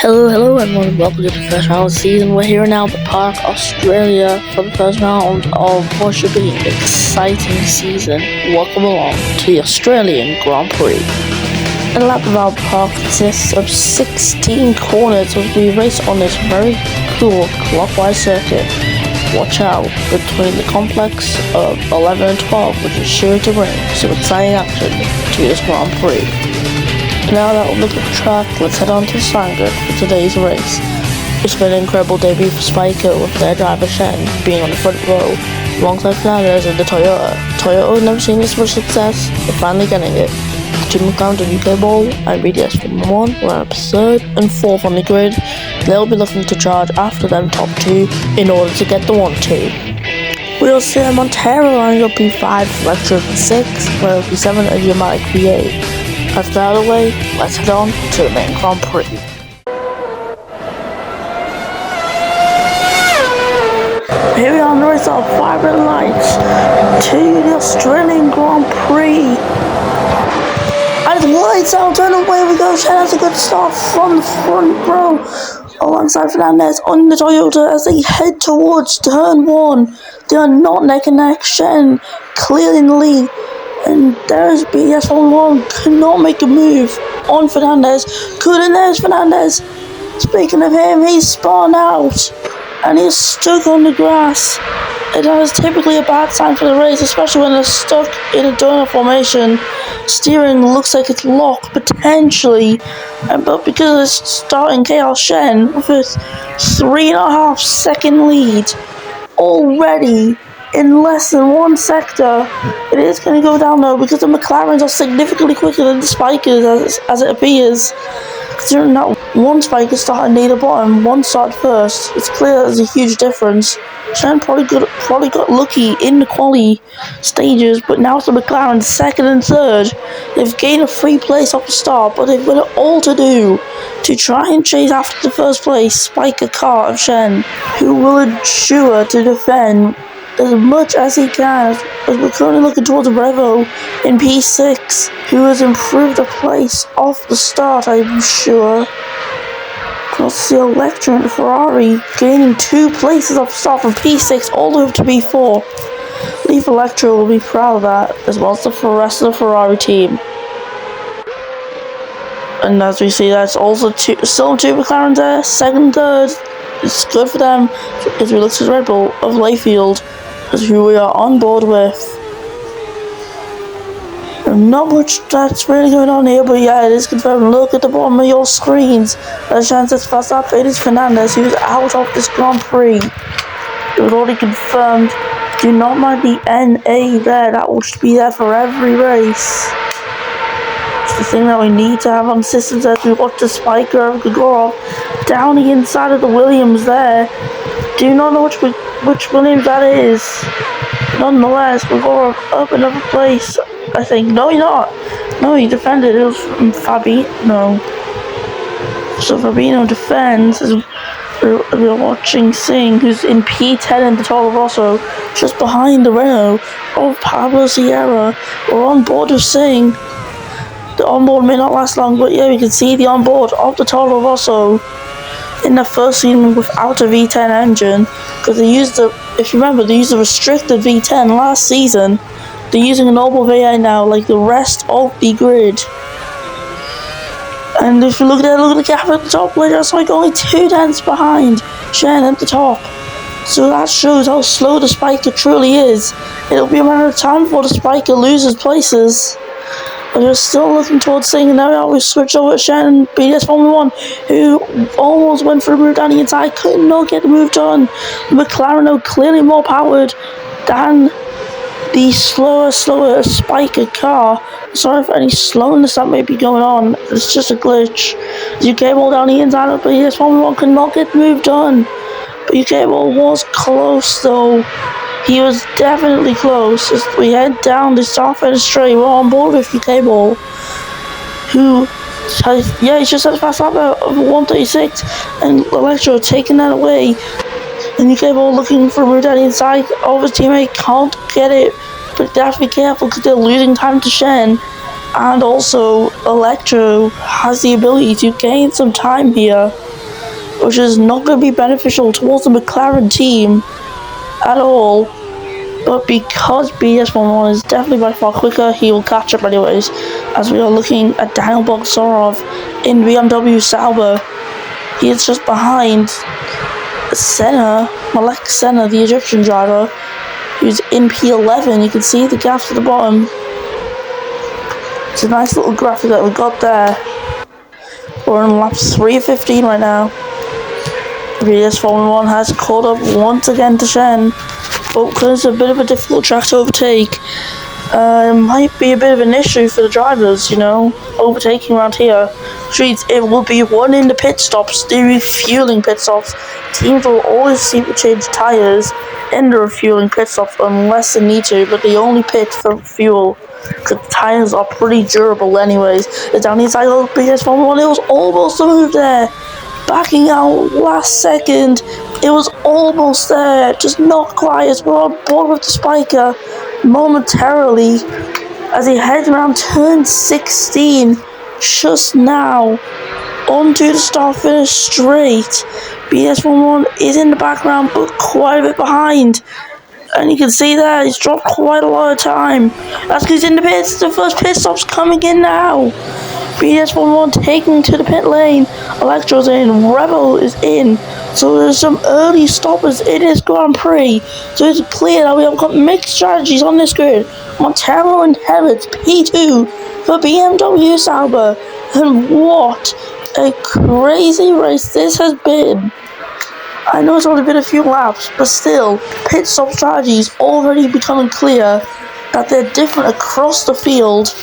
Hello, and welcome to the first round of the season. We're here now at Park, Australia, for the first round of what should be an exciting season. Welcome along to the Australian Grand Prix. The lap of our park consists of 16 corners as we race on this very cool clockwise circuit. Watch out between the complex of 11 and 12, which is sure to bring some exciting action to this Grand Prix. Now that we've looked at the track, let's head on to the standard for today's race. It's been an incredible debut for Spiker with their driver Shen being on the front row alongside Fernandez in the Toyota. Toyota have never seen this much success, they're finally getting it. Team McLaren to UK Ball and BDS Formula 1 were up 3rd and 4th on the grid. They'll be looking to charge after them top 2 in order to get the 1-2. We'll see Montero lining up P5, Electra P6, where P7 and Yamaha P8. That's out of the way, let's head on to the main Grand Prix. Here we are on the race of vibrant lights to the Australian Grand Prix. And it's lights out and away we go. Shen has a good start from the front row alongside Fernandez on the Toyota as they head towards turn 1. They are not neck and neck. Shen clearly in the lead. And there's BDS Formula 1 could not make a move on Fernandez. Couldn't, there's Fernandez. Speaking of him, he's spun out and he's stuck on the grass. It is typically a bad sign for the race, especially when they're stuck in a donut formation. Steering looks like it's locked potentially, but because it's starting chaos, Shen with a 3.5 second lead already. In less than one sector, it is going to go down though because the McLarens are significantly quicker than the Spikers as it appears. Considering that one Spiker started near the bottom, one started first, it's clear there's a huge difference. Shen probably got lucky in the quali stages, but now it's the McLaren 2nd and 3rd. They've gained a free place off the start, but they've got it all to do to try and chase after the first place Spiker car of Shen, who will ensure to defend as much as he can, as we're currently looking towards Revo in P6, who has improved a place off the start, I'm sure. We'll see Electra and Ferrari gaining 2 places off the start from P6 all the way up to P4. Leaf Electra will be proud of that, as well as the rest of the Ferrari team. And as we see, that's also still 2 McLarens there, 2nd, 3rd. It's good for them as we look to the Red Bull of Layfield, as who we are on board with. And not much that's really going on here, but yeah, it is confirmed. Look at the bottom of your screens. There's a chance that's fast up. It is Fernandez who's out of this Grand Prix. It was already confirmed. Do not mind the NA there. That will just be there for every race. It's the thing that we need to have on systems as we watch the Spiker of Gagorov down the inside of the Williams there. Do not know which Williams that is. Nonetheless, Gagorov up another place, I think. No, you're not. No, he defended. It was from Fabino. So Fabino defends as we're watching Singh, who's in P10 in the Toro Rosso, just behind the Renault of Pablo Sierra. We're on board with Singh. The onboard may not last long, but yeah, we can see the onboard of the Toro Rosso in the first season without a V10 engine, because they used if you remember, they used a restricted V10 last season. They're using a normal V8 now, like the rest of the grid. And if you look at the gap at the top, we're just like only 2 tenths behind Shen at the top. So that shows how slow the Spiker truly is. It'll be a matter of time before the Spiker loses places. But we're still looking towards Singh, and now we switch over to Shen and BDS Formula 1, who almost went for a move down the inside, could not get the move done. McLaren are clearly more powered than the slower Spiker car. Sorry for any slowness that may be going on, it's just a glitch. UK Ball down the inside of BDS Formula 1 could not get the move done. But UK Ball was close though. He was definitely close. As we head down the south end straight, we're on board with UK Ball, who, yeah, he's just had a fast lap of 136, and Electro taking that away. And UK Ball looking for a move down the inside of his teammate, can't get it, but they have to be careful because they're losing time to Shen. And also, Electro has the ability to gain some time here which is not going to be beneficial towards the McLaren team at all. But because BS11 is definitely by far quicker, he will catch up anyways, as we are looking at Daniel Bogdanov in BMW Sauber. He is just behind Malek Senna, the Egyptian driver, who's in P11. You can see the gaps at the bottom. It's a nice little graphic that we got there. We're on lap 3 of 15 right now. BS Formula 1 has caught up once again to Shen, but because it's a bit of a difficult track to overtake, it might be a bit of an issue for the drivers, overtaking around here. Streets, it will be one in the pit stops, the refueling pit stops. Teams will always seem to change tyres in the refueling pit stops unless they need to, but they only pit for fuel, because the tyres are pretty durable anyways. It's down the inside of the BS Formula 1, it was almost a move there. Backing out last second, it was almost there, just not quite, as we're on board with the spiker momentarily as he heads around turn 16 just now onto the start finish straight. BS11 is in the background but quite a bit behind, and you can see that he's dropped quite a lot of time. That's because he's in the pits. The first pit stop's coming in now. BS11 taking to the pit lane. Electro's in. Rebel is in. So there's some early stoppers in this Grand Prix. So it's clear that we have got mixed strategies on this grid. Montero inherits P2 for BMW Sauber. And what a crazy race this has been. I know it's only been a few laps, but still, pit stop strategy is already becoming clear that they're different across the field.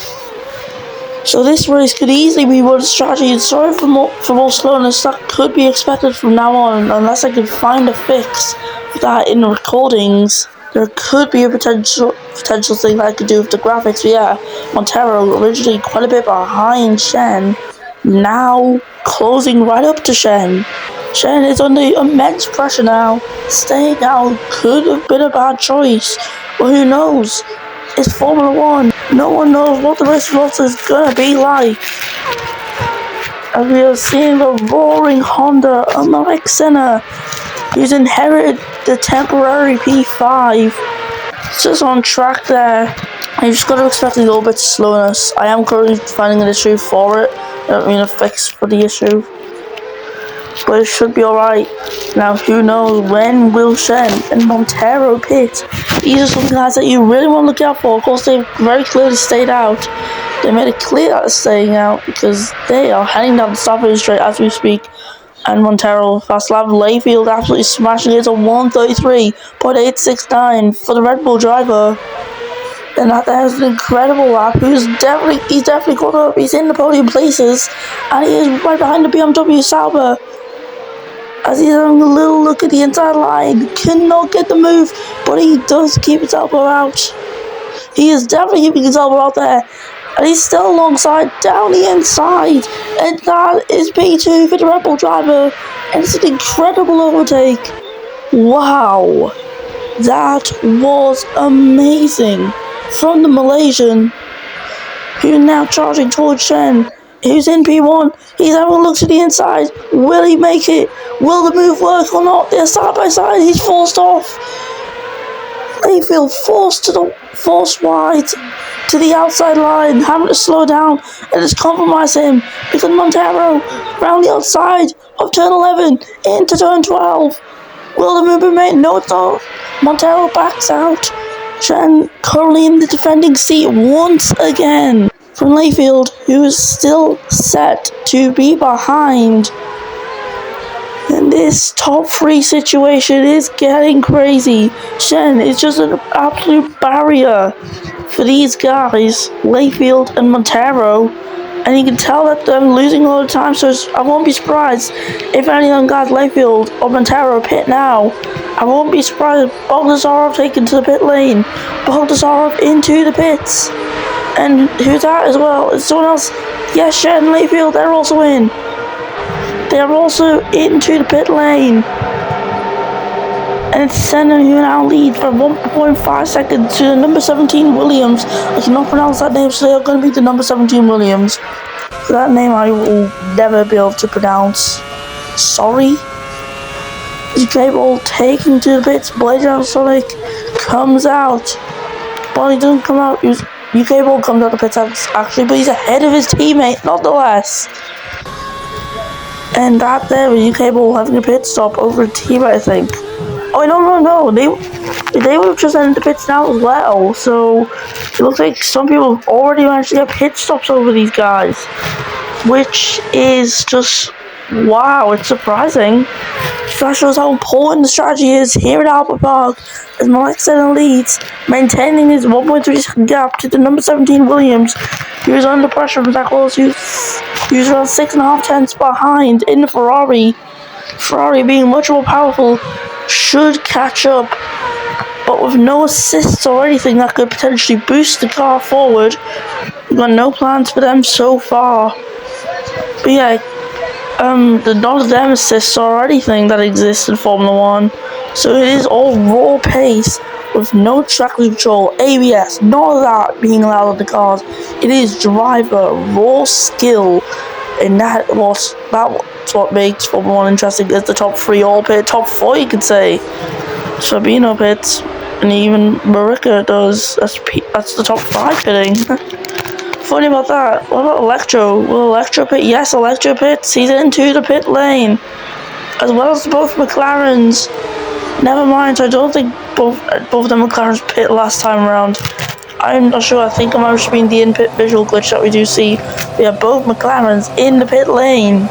So this race could easily be one strategy, and sorry for more slowness that could be expected from now on, unless I could find a fix for that in the recordings. There could be a potential thing that I could do with the graphics, but yeah, Montero originally quite a bit behind Shen, now closing right up to Shen. Shen is under immense pressure now. Staying out could have been a bad choice, but who knows? It's Formula 1. No one knows what the race results is gonna be like. As we are seeing the roaring Honda of Malek Senna, who's inherited the temporary P5. It's just on track there. You just gotta expect a little bit of slowness. I am currently finding an issue for it. A fix for the issue. But it should be alright. Now, who knows when will Shen and Montero pit? These are some guys that you really want to look out for. Of course, they've very clearly stayed out. They made it clear that they're staying out because they are heading down the stopping straight as we speak. And Montero, fast lap, Layfield absolutely smashing it to 1:33.869 for the Red Bull driver. And that is an incredible lap. He's definitely caught up. He's in the podium places, and he is right behind the BMW Sauber. As he's having a little look at the inside line, cannot get the move, but he does keep his elbow out. He is definitely keeping his elbow out there, and he's still alongside down the inside, and that is P2 for the Red Bull driver, and it's an incredible overtake. Wow, that was amazing from the Malaysian, who's now charging towards Shen, who's in P1. He's having a look to the inside. Will he make it? Will the move work or not? They're side by side. He's forced off. They feel forced wide to the outside line, having to slow down and just compromise him because Montero around the outside of turn 11 into turn 12. Will the move be made? No, it's not. Montero backs out. Shen currently in the defending seat once again from Layfield, who is still set to be behind. And this top 3 situation is getting crazy. Shen is just an absolute barrier for these guys, Layfield and Montero. And you can tell that they're losing all the time, so I won't be surprised if any of them guys, Layfield or Montero, pit now. I won't be surprised if Bogdanov taken to the pit lane. Bogdanov into the pits. And who's that as well? Is someone else? Yes, Shen and Layfield, they're also in. They're also into the pit lane. And it's Senna who now leads by 1.5 seconds to the number 17 Williams. I cannot pronounce that name, so they are going to be the number 17 Williams. So that name I will never be able to pronounce. Sorry. UK Ball taking to the pits. Blade Sonic comes out. But he doesn't come out. UK Ball comes out the pits actually, but he's ahead of his teammate, nonetheless. And that there was UK Ball having a pit stop over a teammate, I think. Oh, no. They would have just ended the pits now as well. So it looks like some people have already managed to get pit stops over these guys, which is just, wow, it's surprising. That shows how important the strategy is here at Albert Park, as Mike Senna leads, maintaining his 1.3 second gap to the number 17 Williams, who is under pressure from Zach Wills, who's around 6.5 tenths behind in the Ferrari. Ferrari, being much more powerful, should catch up, but with no assists or anything that could potentially boost the car forward. We've got no plans for them so far. But yeah, none of them assists or anything that exists in Formula 1. So it is all raw pace with no track control, ABS, none of that being allowed on the cars. It is driver raw skill, and that's what makes Formula 1 interesting. Is the top 3 all pit, top 4 you could say. Sabino pits, and even Marika does. That's the top 5 pitting. Funny about that. What about Electro? Will Electro pit? Yes, Electro pits. He's into the pit lane, as well as both McLarens. Never mind. I don't think both of the McLarens pit last time around. I'm not sure. I think it might have been the in-pit visual glitch that we do see. We have both McLarens in the pit lane.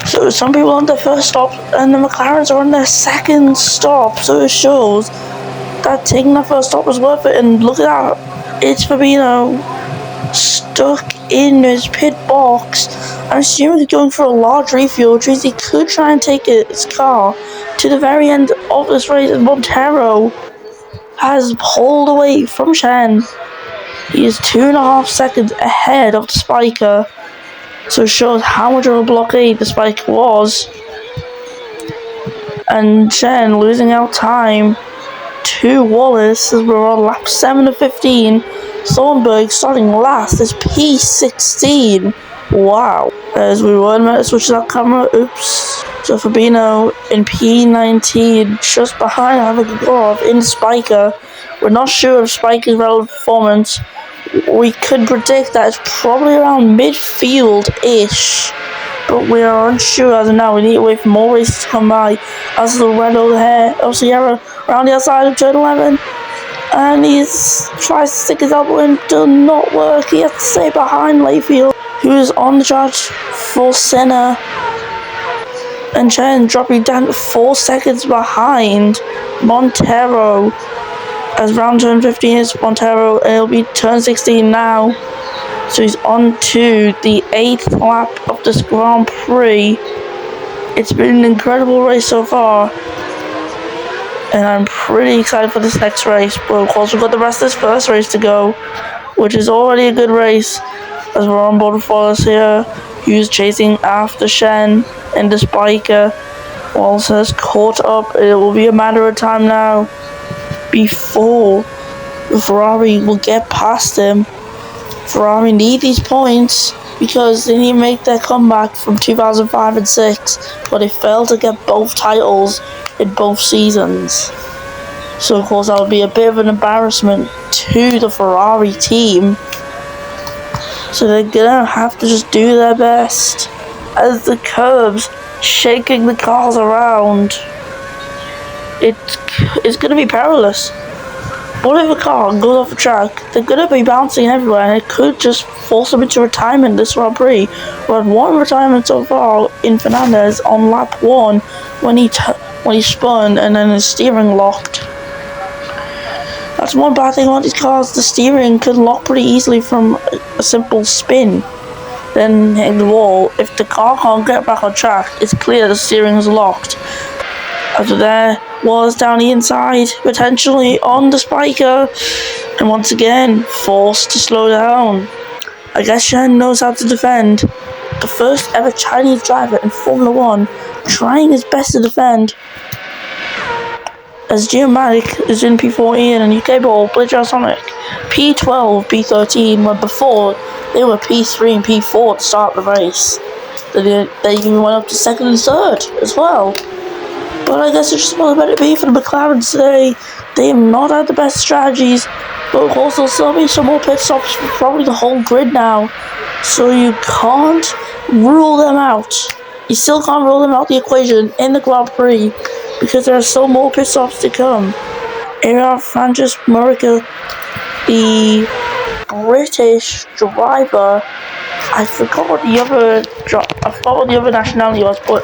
So some people on their first stop, and the McLarens are on their second stop. So it shows that taking that first stop was worth it. And look at that. It's Fabino stuck in his pit box. I'm assuming he's going for a large refuel, which means he could try and take his car to the very end of this race. And Montero has pulled away from Shen. He is 2.5 seconds ahead of the Spiker. So it shows how much of a blockade the Spiker was. And Shen losing out time to Wallace as we're on lap 7 of 15. Thornburg starting last is P16. Wow. As we were meant to switch that camera. Oops. So Fabino in P19, just behind having a go off in Spiker. We're not sure of Spiker's relative performance. We could predict that it's probably around midfield-ish, but we are unsure as of now. We need to wait for more races to come by. As the red over here of Sierra around the outside of turn 11, and he tries to stick his elbow in, does not work. He has to stay behind Layfield, who is on the charge for Senna, and Chen dropping down to 4 seconds behind Montero. As round turn 15 is Montero, and it'll be turn 16 now. So he's on to the 8th lap of this Grand Prix. It's been an incredible race so far, and I'm pretty excited for this next race. But of course, we've got the rest of this first race to go, which is already a good race. As we're on board with us here, who's chasing after Shen and the Spiker. Wallace has caught up. It will be a matter of time now before Ferrari will get past him. Ferrari need these points because they need to make their comeback from 2005 and 6, but they failed to get both titles in both seasons. So of course that would be a bit of an embarrassment to the Ferrari team. So they're gonna have to just do their best as the curbs shaking the cars around. It's gonna be perilous. What if a car goes off the track? They're gonna be bouncing everywhere, and it could just force them into retirement this Grand Prix. We had one retirement so far in Fernandez on lap 1 when he spun and then his steering locked. That's one bad thing about these cars. The steering can lock pretty easily from a simple spin. Then hitting the wall. If the car can't get back on track, it's clear the steering is locked. After there was down the inside, potentially on the Spiker, and once again forced to slow down. I guess Shen knows how to defend. The first ever Chinese driver in Formula 1 trying his best to defend. As Geomatic is in P14 and UK Ball, Blitzer Sonic, P12, P13, when before they were P3 and P4 to start the race. They even went up to second and third as well. But I guess it's just wasn't meant to be for the McLaren today. They have not had the best strategies, but of course there'll still be some more pit stops for probably the whole grid now. So you can't rule them out. You still can't rule them out the equation in the Grand Prix because there are still more pit stops to come. A.G.E Francis Murica, the British driver, I forgot what the other nationality was, but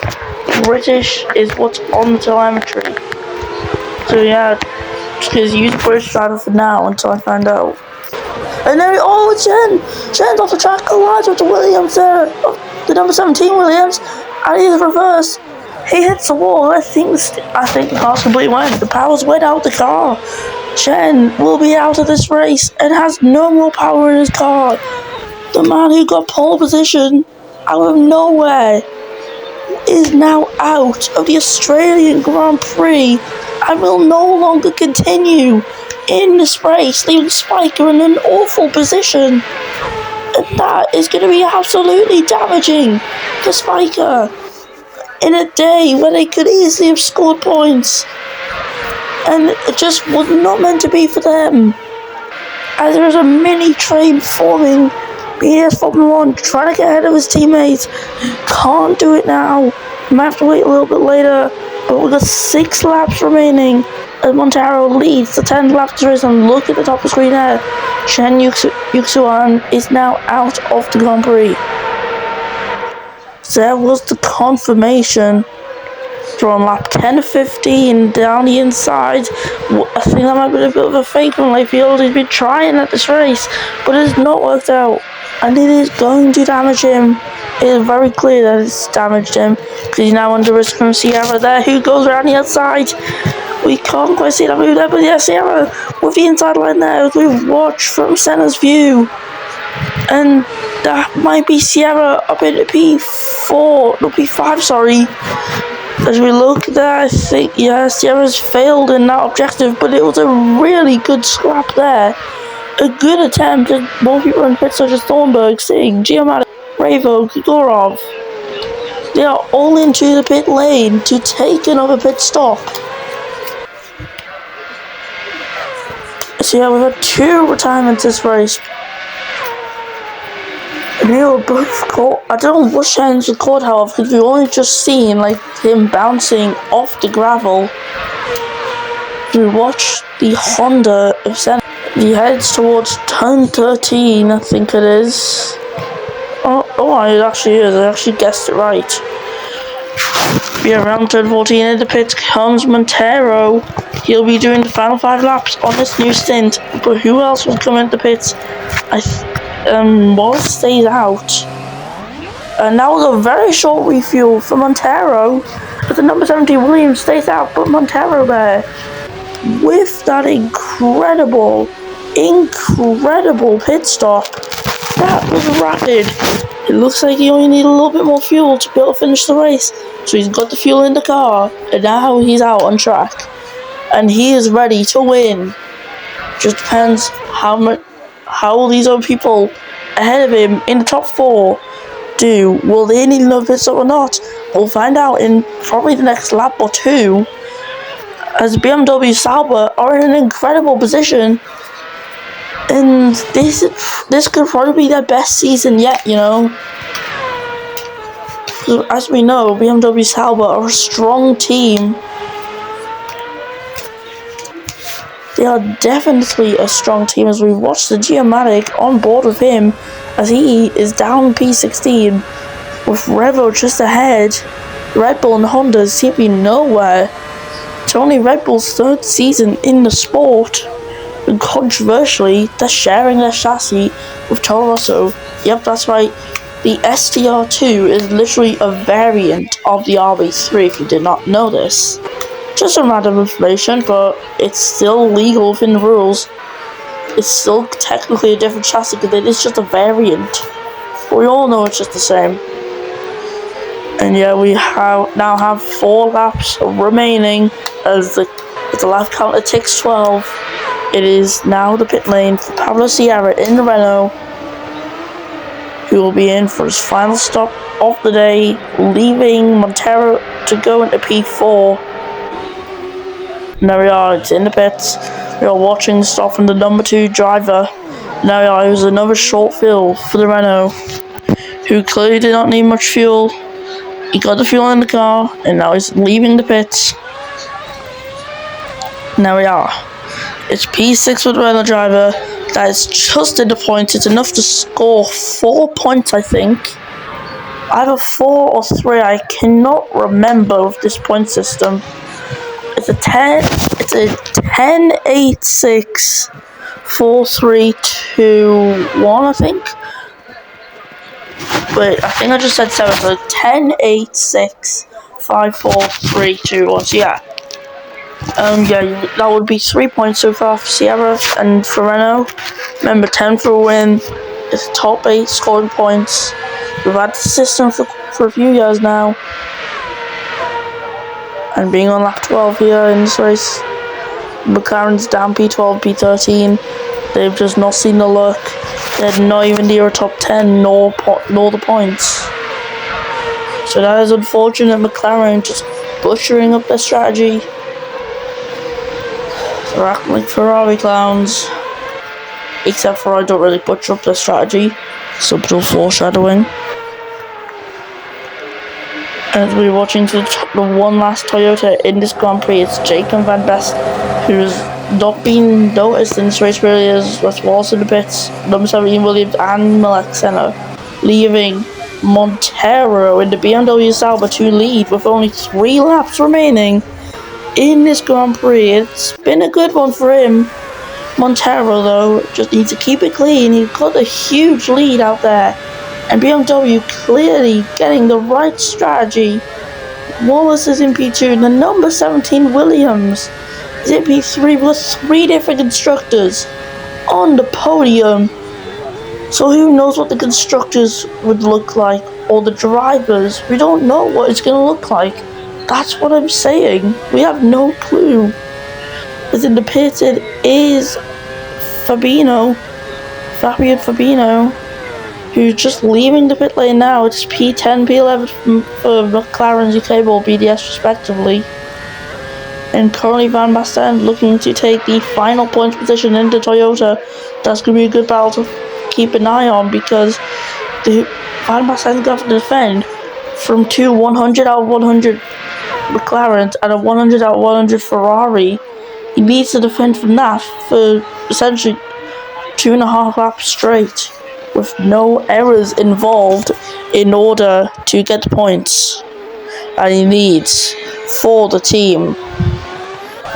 British is what's on the telemetry. So yeah, because use British driver for now until I find out. And then it's Jen's off the track, collides with the Williams there, the number 17 Williams, and he's reversed. He hits the wall. I think the car's completely went. The power's went out the car. Chen will be out of this race and has no more power in his car. The man who got pole position out of nowhere is now out of the Australian Grand Prix and will no longer continue in this race, leaving Spiker in an awful position. And that is going to be absolutely damaging for Spiker in a day where they could easily have scored points. And it just was not meant to be for them. As there is a mini train forming, BS Formula 1 trying to get ahead of his teammates. Can't do it now. Might have to wait a little bit later. But we've got 6 laps remaining as Montero leads the 10 laps race. And look at the top of the screen there. Chen Yuxuan is now out of the Grand Prix. So that was the confirmation. They're on lap 10 of 15 down the inside. I think that might be a bit of a fake from Layfield. He's been trying at this race, but it has not worked out. And it is going to damage him. It is very clear that it's damaged him because he's now under risk from Sierra there, who goes around the outside. We can't quite see that move there, but yeah, Sierra with the inside line there as we watch from Senna's view. And that might be Sierra up into P4, no, P5, sorry. As we look there, I think, yeah, Sierra's failed in that objective, but it was a really good scrap there. A good attempt, and more people in pits such as Thornburg, Singh, Giamatti, Ravo, Gigorov. They are all into the pit lane to take another pit stop. So yeah, we've had 2 retirements this race. And they were both caught. I don't know what Shen's was caught, however, because we've only just seen like him bouncing off the gravel. We watched the Honda of Senna. He heads towards turn 13, I think it is. It actually is. I actually guessed it right. Yeah, around turn 14 in the pits comes Montero. He'll be doing the final 5 laps on this new stint. But who else was coming into the pits? Wallace stays out. And that was a very short refuel for Montero. But the number 17 Williams stays out, but Montero there. With that incredible pit stop. That was rapid. It looks like he only needed a little bit more fuel to be able to finish the race. So he's got the fuel in the car, and now he's out on track. And he is ready to win. Just depends how these other people ahead of him in the top 4 do. Will they need another pit stop or not? We'll find out in probably the next lap or 2. As BMW Sauber are in an incredible position. And this could probably be their best season yet, you know. As we know, BMW Sauber are a strong team. They are definitely a strong team as we watch the Geomatic on board with him as he is down P16 with Revo just ahead. Red Bull and Honda seem to be nowhere. It's only Red Bull's 3rd season in the sport. And controversially, they're sharing their chassis with Toro Rosso. Yep, that's right. The STR2 is literally a variant of the RB3 if you did not know this. Just some random information, but it's still legal within the rules. It's still technically a different chassis because it is just a variant. But we all know it's just the same. And yeah, we now have 4 laps remaining as the lap counter ticks 12. It is now the pit lane for Pablo Sierra in the Renault, who will be in for his final stop of the day, leaving Montero to go into P4. And there we are, it's in the pits. We are watching stuff from the number 2 driver. Now we are, it was another short fill for the Renault, who clearly did not need much fuel. He got the fuel in the car, and now he's leaving the pits. Now we are. It's P6 with the Renault driver. That is just in the points. It's enough to score 4 points, I think. Either 4 or 3. I cannot remember with this point system. It's a 10, 8, 6, 4, 3, 2, 1, I think. Wait, I think I just said 7. So 10, 8, 6, 5, 4, 3, 2, 1. So yeah. Yeah, that would be 3 points so far for Sierra and for Renault. Remember, 10 for a win. It's top 8 scoring points. We've had the system for a few years now. And being on lap 12 here in this race, McLaren's down P12, P13. They've just not seen the look. They're not even near a top 10, nor the points. So that is unfortunate. McLaren just butchering up their strategy. They're acting like Ferrari clowns. Except for I don't really butcher up their strategy. Subtle foreshadowing. As we're watching the one last Toyota in this Grand Prix, it's Jacob Van Best, who's not been noticed in this race really, as Wallace in the pits, number 17 Williams and Malek Senna, leaving Montero in the BMW Sauber to lead with only 3 laps remaining in this Grand Prix. It's been a good one for him. Montero, though, just needs to keep it clean. He's got a huge lead out there. And BMW clearly getting the right strategy. Wallace is in P2, and the number 17 Williams is in P3 with 3 different constructors on the podium. So who knows what the constructors would look like, or the drivers. We don't know what it's going to look like. That's what I'm saying. We have no clue. As in the pit, it is Fabian Fabino, who's just leaving the pit lane now. It's P10, P11 for McLaren's UK BDS respectively. And currently Van Basten looking to take the final points position into Toyota. That's going to be a good battle to keep an eye on, because Van Basten's got to defend from 2 100 out of 100 McLarens and a 100 out of 100 Ferrari. He needs to defend from that for essentially 2.5 laps straight, with no errors involved in order to get the points that he needs for the team.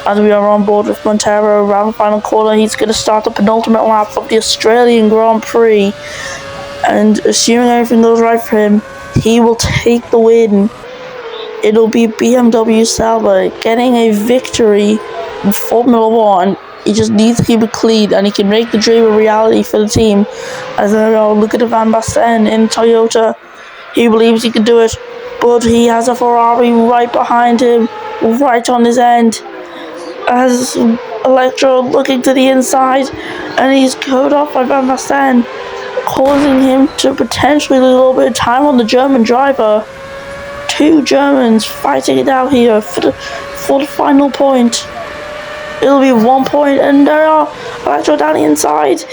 As we are on board with Montero around the final corner, he's going to start the penultimate lap of the Australian Grand Prix, and assuming everything goes right for him, he will take the win. It'll be BMW Sauber getting a victory in Formula 1. He just needs to keep it clean, and he can make the dream a reality for the team. As I look at Van Basten in Toyota, he believes he can do it, but he has a Ferrari right behind him, right on his end. As Electro looking to the inside, and he's cut off by Van Basten, causing him to potentially lose a little bit of time on the German driver. 2 Germans fighting it out here for the final point. It'll be 1 point, and there are Electro down the inside.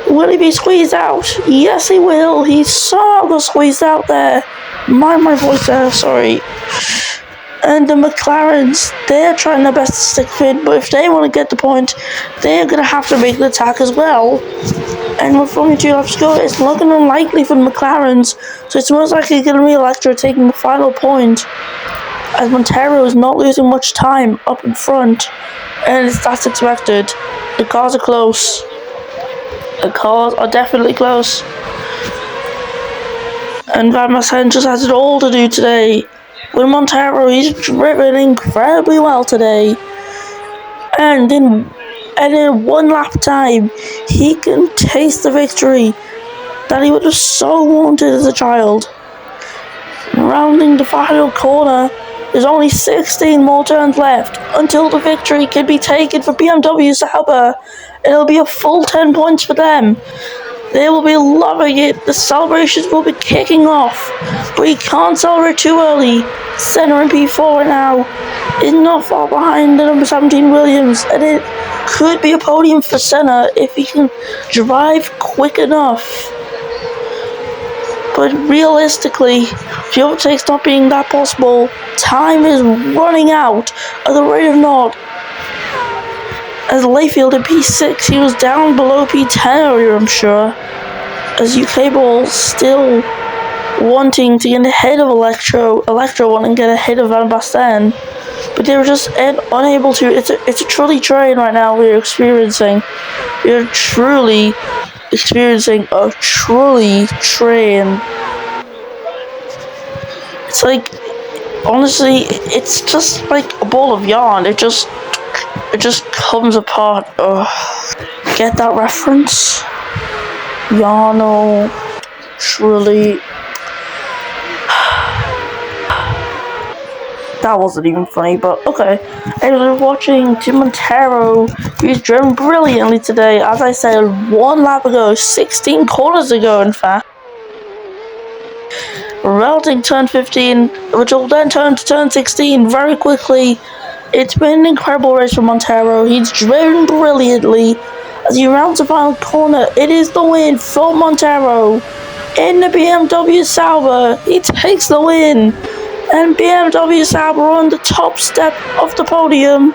Will he be squeezed out? Yes, he will. He's so got squeezed out there. Mind my voice there, sorry. And the McLarens, they're trying their best to stick fit, but if they want to get the point, they're going to have to make the attack as well. And with only 2 laps to go, it's looking unlikely for the McLarens, so it's most likely going to be Electra taking the final point, as Montero is not losing much time up in front, and that's expected. The cars are close. The cars are definitely close. And Van Basten just has it all to do today. With Montero, he's driven incredibly well today. And in 1 lap time, he can taste the victory that he would have so wanted as a child. Rounding the final corner, there's only 16 more turns left until the victory can be taken for BMW Sauber. It'll be a full 10 points for them. They will be loving it. The celebrations will be kicking off. But you can't celebrate too early. Senna in P4 now is not far behind the number 17 Williams, and it could be a podium for Senna if he can drive quick enough. But realistically, the overtake's not being that possible. Time is running out at the rate of naught. As Layfield in P6, he was down below P10 earlier, I'm sure. As UK Ball still wanting to get ahead of Electro wanting to get ahead of Van Basten, but they were just unable to. It's a truly train right now we're experiencing. We're truly experiencing a truly train. It's like, honestly, it's just like a ball of yarn. It just comes apart. Ugh. Get that reference? Yarno, truly. That wasn't even funny, but okay. I was watching Tim Montero. He's driven brilliantly today. As I said, 1 lap ago, 16 corners ago, in fact. Routing turn 15, which will then turn to turn 16 very quickly. It's been an incredible race for Montero. He's driven brilliantly. As he rounds the final corner, it is the win for Montero. In the BMW Sauber, he takes the win. And BMW Sauber on the top step of the podium,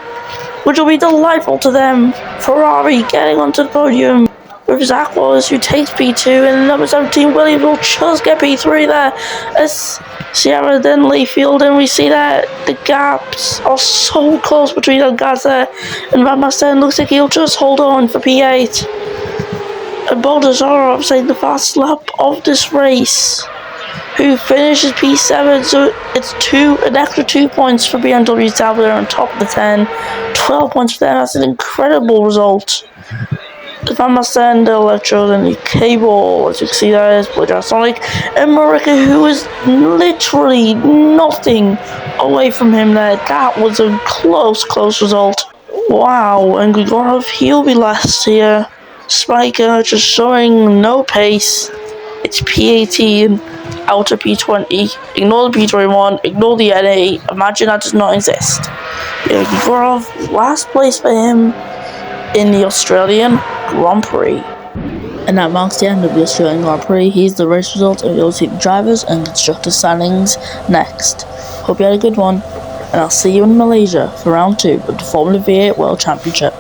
which will be delightful to them. Ferrari getting onto the podium with Zach Wallace, who takes P2, and number 17 Williams will just get P3 there as Sierra then Layfield, and we see that the gaps are so close between the guys there, and Van Basten looks like he'll just hold on for P8. And Baldessaro upsetting the fastest lap of this race, who finishes P7, so it's an extra 2 points for BMW Sauber on top of the 10, 12 points for them. That's an incredible result. Van Basten, the Electro, and the Cable, as you can see that is Blue Sonic, and Marika, who is literally nothing away from him there. That was a close result. Wow, and Grigorov, he'll be last here. Spiker just showing no pace. It's P18 out of P20. Ignore the P21, ignore the NA. Imagine that does not exist. Yeah, Grigorov, last place for him in the Australian Grand Prix. And that marks the end of the Australian Grand Prix. Here's the race results, and we'll see the drivers and constructor standings next. Hope you had a good one, and I'll see you in Malaysia for round 2 of the Formula V8 World Championship.